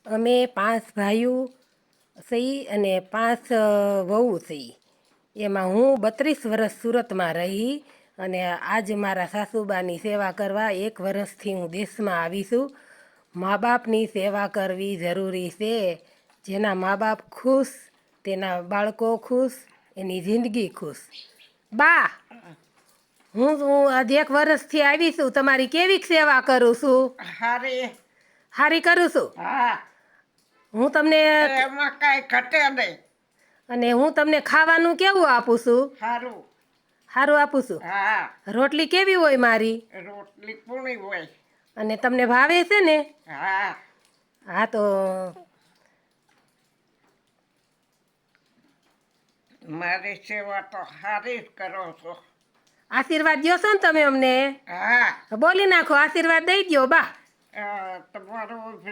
અમે 5 ભાઈઓ સહી અને 5 વહુ સહી. એમાં હું 32 વર્ષ સુરતમાં રહી અને આજ મારા સાસુબાની સેવા કરવા 1 વર્ષથી હું દેશમાં આવી છું. મા બાપની સેવા કરવી જરૂરી છે. જેના મા બાપ ખુશ તેના બાળકો ખુશ, એની જિંદગી ખુશ. બા, હું આજ 1 વર્ષથી આવી છું. તમારી કેવી સેવા કરું છું? હારી કરું છું. હું તમને એમાં કાંઈ ઘટે નહીં. અને હું તમને ખાવાનું કેવું આપું છું? સારું. સારું આપું છું. રોટલી કેવી હોય મારી? રોટલી પૂરી હોય. અને તમને ભાવે છે ને? હા તો મારી સેવા તો સારી જ કરો છો. આશીર્વાદ દ્યો છો ને તમે અમને? બોલી નાખો, આશીર્વાદ દઈ દ્યો બા. તમારું